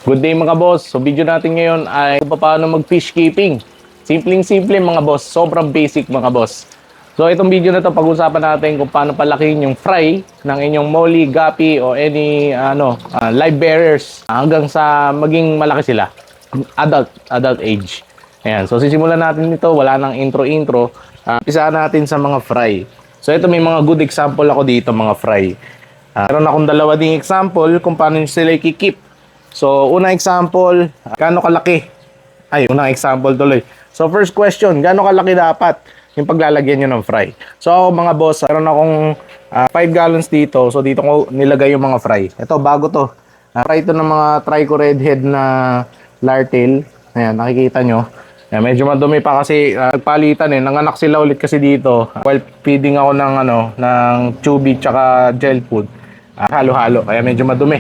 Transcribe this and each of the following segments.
Good day mga boss. So video natin ngayon ay kung paano mag-fish keeping. Simpleng-simple mga boss. Sobrang basic mga boss. So itong video na to pag-usapan natin kung paano palakihin yung fry ng inyong molly, guppy o any live bearers hanggang sa maging malaki sila. Adult age. Ayan. So sisimulan natin ito. Wala nang intro-intro. Pisaan natin sa mga fry. So ito may mga good example ako dito mga fry. Meron akong dalawa ding example kung paano sila i-keep. So, unang example, gaano kalaki? Unang example tuloy. So, first question, gaano kalaki dapat yung paglalagyan nyo ng fry? So, ako mga boss, meron akong 5 gallons dito. So, dito ko nilagay yung mga fry. Ito, bago to. Fry ito ng mga trico redhead na lartail. Ayan, nakikita nyo. Ayan, medyo madumi pa kasi nagpalitan Nanganak sila ulit kasi dito. While feeding ako ng chubby tsaka gel food. Halo-halo, kaya medyo madumi.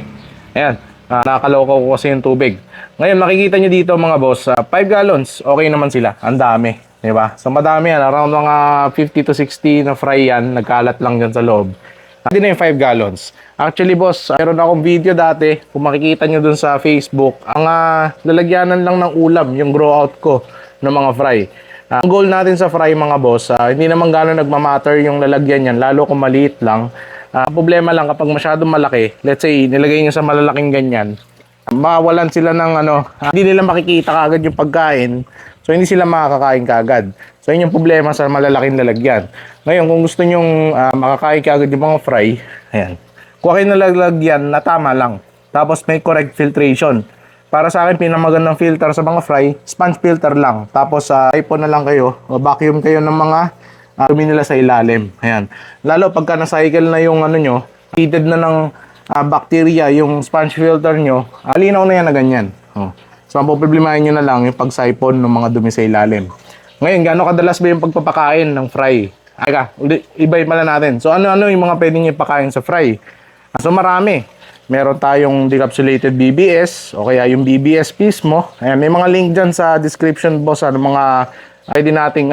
Ayan. Nakakaloka ko kasi yung tubig. Ngayon, makikita nyo dito mga boss, 5 gallons, okay naman sila. Ang dami, di ba? So, madami yan. Around mga 50 to 60 na fry yan. Nagkalat lang dyan sa loob. Hindi na yung 5 gallons. Actually, boss, meron akong video dati. Kung makikita nyo dun sa Facebook, ang lalagyanan lang ng ulam, yung grow out ko ng mga fry. Ang goal natin sa fry mga boss, hindi naman gano'n nagmamatter yung lalagyan yan, lalo kung maliit lang. Problema lang kapag masyadong malaki, let's say nilagay nyo sa malalaking ganyan, mawalan sila ng hindi nila makikita kagad yung pagkain, so hindi sila makakakain kagad. So yun yung problema sa malalaking lalagyan. Ngayon kung gusto nyong makakain kagad yung mga fry, ayan, kuha kayo na lalagyan na tama lang, tapos may correct filtration. Para sa akin, pinamagandang filter sa mga fry, sponge filter lang. Tapos iPhone na lang kayo, o vacuum kayo ng mga dumi nila sa ilalim. Ayan. Lalo pagka na-cycle na yung heated na ng bacteria, yung sponge filter nyo, linaw na yan na ganyan. So, ang poproblemahin nyo na lang yung pag-siphon ng mga dumi sa ilalim. Ngayon, gaano kadalas ba yung pagpapakain ng fry? Iba-iba na natin. So, ano yung mga pwedeng ipakain sa fry? So, marami. Meron tayong decapsulated BBS o kaya yung BBS mismo. Ayan, may mga link dyan sa description boss ng mga pwede nating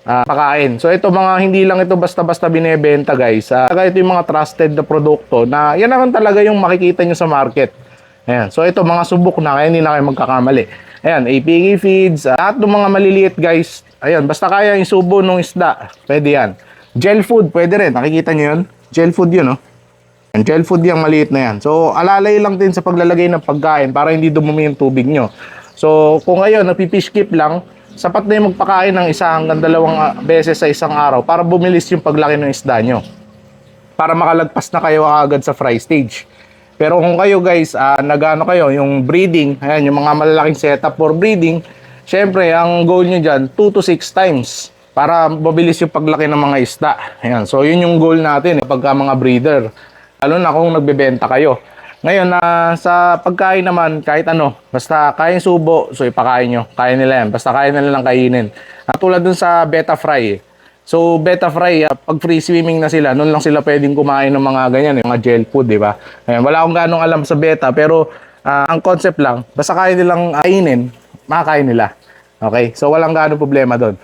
pakain. So ito mga hindi lang ito basta-basta binebenta guys. Ito yung mga trusted na produkto na yan naman talaga yung makikita nyo sa market. Ayan. So ito mga subok na kaya hindi na kayo magkakamali. Ayan, APK feeds, at ng mga maliliit guys. Ayan, basta kaya yung subo ng isda, pwede yan. Gel food, pwede rin. Nakikita nyo yun? Gel food yun, Gel food yung maliit na yan. So alalay lang din sa paglalagay ng pagkain para hindi dumumi yung tubig nyo. So kung ngayon, napifish keep lang, sapat na yung magpakain ng 1 hanggang 2 beses sa isang araw para bumilis yung paglaki ng isda nyo. Para makalagpas na kayo agad sa fry stage. Pero kung kayo guys, kayo, yung breeding, ayan, yung mga malalaking setup for breeding, syempre, ang goal nyo dyan, 2 to 6 times para mabilis yung paglaki ng mga isda. Ayan, so yun yung goal natin pagka mga breeder. Lalo na kung nagbebenta kayo. Ngayon, sa pagkain naman, kahit basta kain subo, so ipakain nyo. Kaya nila yan. Basta kaya nila lang kainin. Tulad dun sa betta fry. So, betta fry, pag free swimming na sila, noon lang sila pwedeng kumain ng mga ganyan, mga gel food, di ba? Ayan, wala akong ganong alam sa betta, pero ang concept lang, basta kaya nilang kainin, makakain nila. Okay? So, walang ganong problema doon.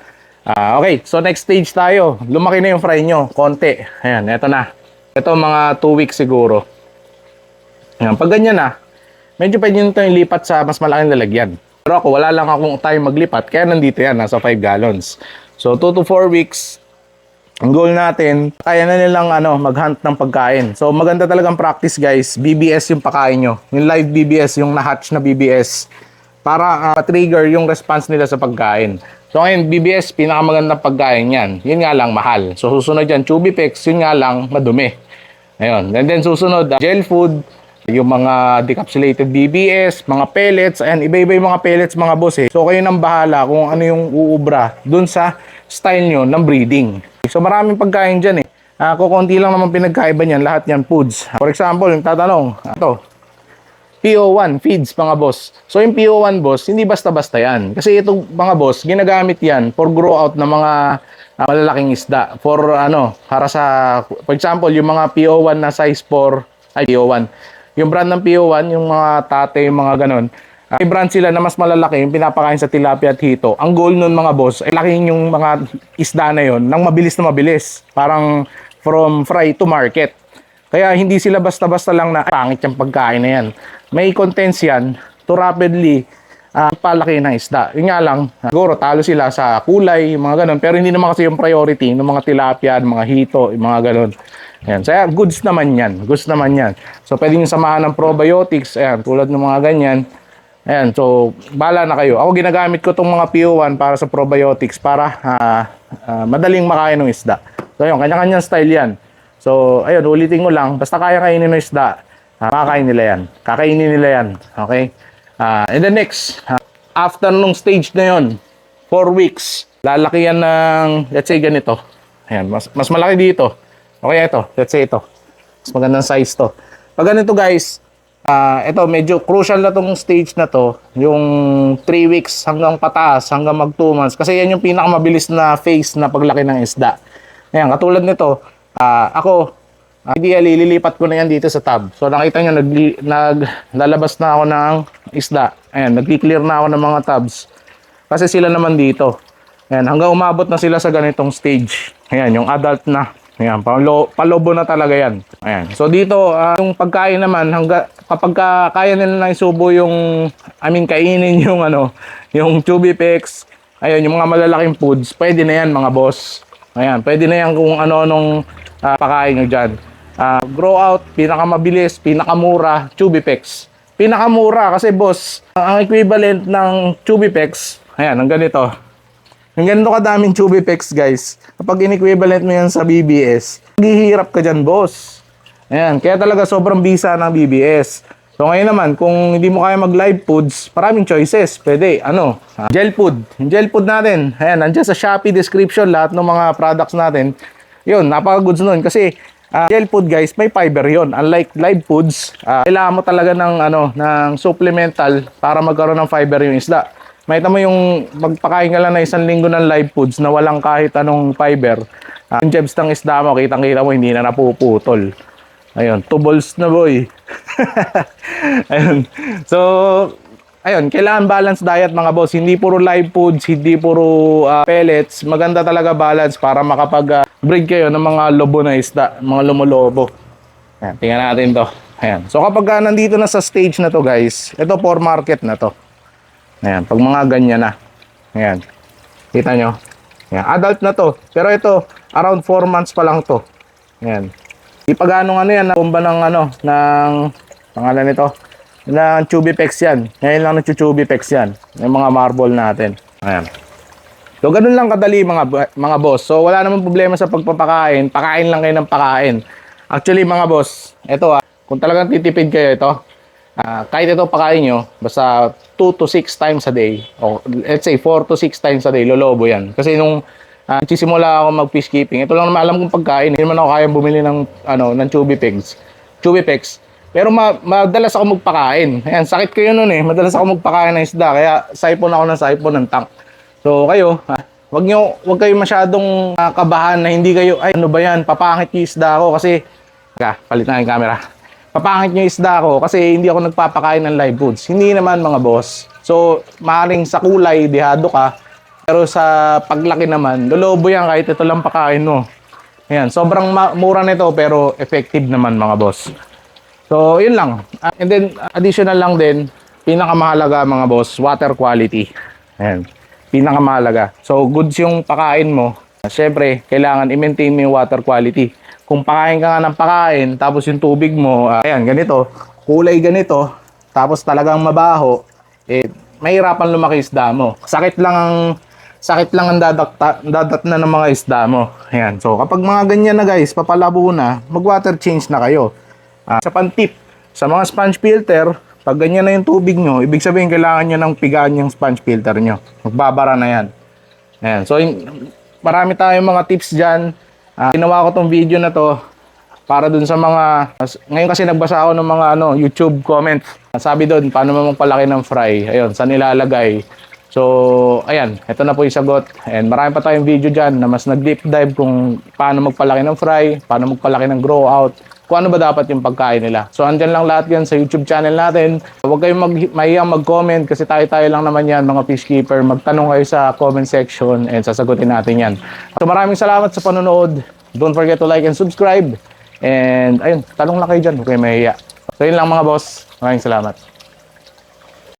Okay, so next stage tayo. Lumaki na yung fry nyo, konti. Ayan, eto na. Ito mga 2 weeks siguro. Ayan, pag ganyan medyo pwede nyo ito lipat sa mas malaking lalagyan. Pero ako, wala lang akong time maglipat, kaya nandito yan, nasa 5 gallons. So, 2 to 4 weeks, ang goal natin, kaya na nilang mag-hunt ng pagkain. So, maganda talagang practice guys, BBS yung pakain nyo. Yung live BBS, yung na-hatch na BBS, para trigger yung response nila sa pagkain. So, ngayon, BBS, pinakamagandang pagkain yan. Yun nga lang, mahal. So, susunod yan, Chubifex, yun nga lang, madumi. Ayun. And then, susunod, gel food, yung mga decapsulated BBS, mga pellets, ayan, iba-iba yung mga pellets mga boss So kayo nang bahala kung ano yung uubra dun sa style nyo ng breeding. So maraming pagkain dyan kukunti lang naman pinagkaiba niyan, lahat yan foods. For example, yung tatanong, PO1 feeds mga boss. So yung PO1 boss, hindi basta-basta yan. Kasi itong mga boss, ginagamit yan for grow out ng mga malalaking isda. Para sa, for example, yung mga PO1 na size 4, PO1. Yung brand ng PO1, yung mga tate, yung mga ganon, may brand sila na mas malalaki, yung pinapakain sa tilapia at hito. Ang goal nun mga boss, ay lakihin yung mga isda na yon nang mabilis na mabilis. Parang from fry to market. Kaya hindi sila basta-basta lang na pangit yung pagkain na yan. May contents yan to rapidly palaki ng isda. Yun nga lang, siguro talo sila sa kulay, mga ganun. Pero hindi naman kasi yung priority ng mga tilapia, mga hito, yung mga ganun. Ayan. So, goods naman yan. Goods naman yan. So, pwede nyo samahan ng probiotics. Ayan, tulad ng mga ganyan. Ayan, so, bala na kayo. Ako ginagamit ko itong mga PO1 para sa probiotics para madaling makain ng isda. So, yun, kanya-kanyang style yan. So, ayun, ulitin ko lang. Basta kaya kainin ng isda, makakain nila yan. Kakainin nila yan. Okay? And then next, after nung stage na yon, 4 weeks, lalaki yan ng, let's say, ganito. Ayan, mas malaki dito. Okay, ito. Let's say ito. Mas magandang size to. Pag ganito, guys, ito, medyo crucial na tong stage na to. Yung 3 weeks hanggang pataas, hanggang mag 2 months. Kasi yan yung pinakamabilis na phase na paglaki ng isda. Ayan, katulad nito, ako, ideally, lilipat ko na yan dito sa tub. So, nakita nyo, naglalabas na ako ng isda. Ayan, nag-clear na ako ng mga tubs. Kasi sila naman dito. Ayan, hanggang umabot na sila sa ganitong stage. Ayan, yung adult na. Ayan, palobo na talaga yan. Ayan. So, dito, yung pagkain naman, kapag kaya nila na isubo yung, kainin yung, yung Tubipex, ayun, yung mga malalaking foods, pwede na yan, mga boss. Ayan, pwede na yan kung ano-anong pakain nyo dyan. Grow out, pinakamabilis, pinakamura, Tubipex. Pinakamura kasi boss, ang equivalent ng Tubipex, ayan, ang ganito. Ang ganito kadaming Tubipex, guys. Kapag in-equivalent mo yan sa BBS, maghihirap ka dyan, boss. Ayan, kaya talaga sobrang bisa ng BBS. So ngayon naman, kung hindi mo kaya mag-live foods, maraming choices. Pwede, gel food. Yung gel food natin, ayan, nandiyan sa Shopee description lahat ng mga products natin. Yun, napaka-goods nun. Kasi gel food, guys, may fiber yon. Unlike live foods, kailangan mo talaga ng supplemental para magkaroon ng fiber yung isda. Makita mo yung magpakain ka lang na 1 linggo ng live foods na walang kahit anong fiber. Yung jebs ng isda mo, kitang-kita mo, hindi na napuputol. Ayun, 2 balls na, boy. Ayun. So, ayun, kailangan balance diet, mga boss. Hindi puro live foods, hindi puro pellets. Maganda talaga balance para makapag-breed kayo ng mga lobo na isda, mga lumolobo. Ayan, tingnan natin to. Ayan. So, kapag nandito na sa stage na to, guys, ito for market na to. Ayan, pag mga ganyan na. Ayan. Kita nyo? Ayan, adult na to. Pero ito, around 4 months pa lang to. Ayan. Di pa ganong yan, bomba ng pangalan nito, ng Tubipex yan. Ngayon lang ng Tubipex yan. Yung mga marble natin. Ayan. So, ganun lang kadali mga boss. So, wala namang problema sa pagpapakain. Pakain lang kayo ng pakain. Actually, mga boss, ito kung talagang titipid kayo ito, kahit ito pakain nyo, basta 2 to 6 times a day, o let's say 4 to 6 times a day, lolobo yan. Kasi nung nagsisimula ako mag-fish keeping, ito lang naman alam kong pagkain. Hindi naman ako kaya bumili ng Tubipex. Pero madalas ako magpakain. Ayan, sakit kayo nun madalas ako magpakain ng isda. Kaya siphon ako ng siphon ng tank. So kayo, wag kayo masyadong kabahan na hindi kayo, ay ano ba yan, papangit yung isda ako kasi, palit na yung camera. Papangit yung isda ko kasi hindi ako nagpapakain ng live foods. Hindi naman, mga boss. So, maaaring sa kulay, dihado ka. Pero sa paglaki naman, lolobo yan kahit ito lang pakain mo. Ayan, sobrang mura nito pero effective naman, mga boss. So, yun lang. And then, additional lang din, pinakamahalaga, mga boss, water quality. Ayan, pinakamahalaga. So, goods yung pakain mo. Siyempre, kailangan i-maintain mo yung water quality. Kung pakain ka nga ng pakain, tapos yung tubig mo, ayan, ganito, kulay ganito, tapos talagang mabaho, mahirapan lumaki isda mo. Sakit lang ang dadat na ng mga isda mo. Ayan, so kapag mga ganyan na, guys, papalabo na, mag-water change na kayo. Sa pantip, sa mga sponge filter, pag ganyan na yung tubig nyo, ibig sabihin kailangan nyo ng pigaan yung sponge filter nyo. Magbabara na yan. Ayan, so marami tayong mga tips dyan. Ginawa ko tong video na to para dun sa mga, ngayon kasi nagbasa ako ng mga YouTube comments. Sabi doon, paano mo magpalaki ng fry? Ayun, saan nilalagay? So, ayan, ito na po yung sagot. And marami pa tayong video dyan na mas nag-deep dive kung paano magpalaki ng fry, paano magpalaki ng grow out, kung ano ba dapat yung pagkain nila. So, andyan lang lahat yan sa YouTube channel natin. Huwag kayong mahiyang mag-comment kasi tayo-tayo lang naman yan, mga fish keeper. Magtanong kayo sa comment section and sasagutin natin yan. So, maraming salamat sa panonood. Don't forget to like and subscribe. And, ayun, tanong lang kayo dyan. Huwag kayong mahiya. So, yun lang, mga boss. Maraming salamat.